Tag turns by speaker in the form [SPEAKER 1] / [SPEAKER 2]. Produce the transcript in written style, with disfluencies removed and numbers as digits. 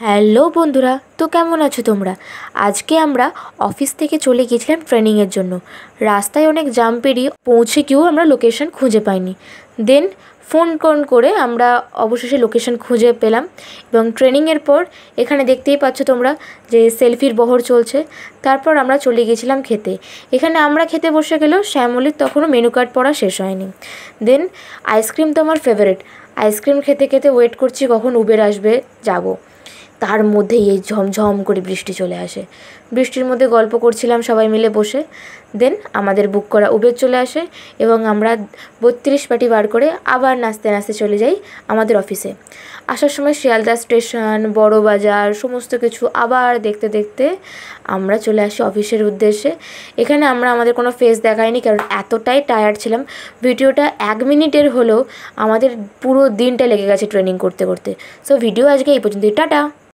[SPEAKER 1] Hello বন্ধুরা, তো কেমন আছো তোমরা? আজকে আমরা অফিস থেকে চলে গিয়েছিলাম ট্রেনিংয়ের জন্য। রাস্তায় অনেক জাম পেরিয়ে পৌঁছে গিয়েও আমরা লোকেশন খুঁজে পাইনি। দেন ফোন করে আমরা অবশেষে লোকেশন খুঁজে পেলাম এবং ট্রেনিংয়ের পর এখানে দেখতেই পাচ্ছ তোমরা যে সেলফির বহর চলছে। তারপর আমরা চলে গিয়েছিলাম খেতে। এখানে আমরা খেতে বসে গেলেও শ্যামলীর তখনও মেনু কার্ড পড়া শেষ হয়নি। দেন আইসক্রিম তো আমার ফেভারিট। আইসক্রিম খেতে খেতে ওয়েট করছি কখন উবের আসবে, যাব। তার মধ্যেই এই ঝমঝম করে বৃষ্টি চলে আসে। বৃষ্টির মধ্যে গল্প করছিলাম সবাই মিলে বসে। দেন আমাদের বুক করা উবের চলে আসে এবং আমরা 32 পাটি বার করে আবার নাচতে নাচতে চলে যাই আমাদের অফিসে। আসার সময় শিয়ালদা স্টেশন, বড় বাজার সমস্ত কিছু আবার দেখতে দেখতে আমরা চলে আসি অফিসের উদ্দেশ্যে। এখানে আমরা আমাদের কোনো ফেস দেখাইনি, কারণ এতটাই টায়ার্ড ছিলাম। ভিডিওটা 1 মিনিটের হলেও আমাদের পুরো দিনটা লেগে গেছে ট্রেনিং করতে করতে। সো ভিডিও আজকে এই পর্যন্তই। টাটা।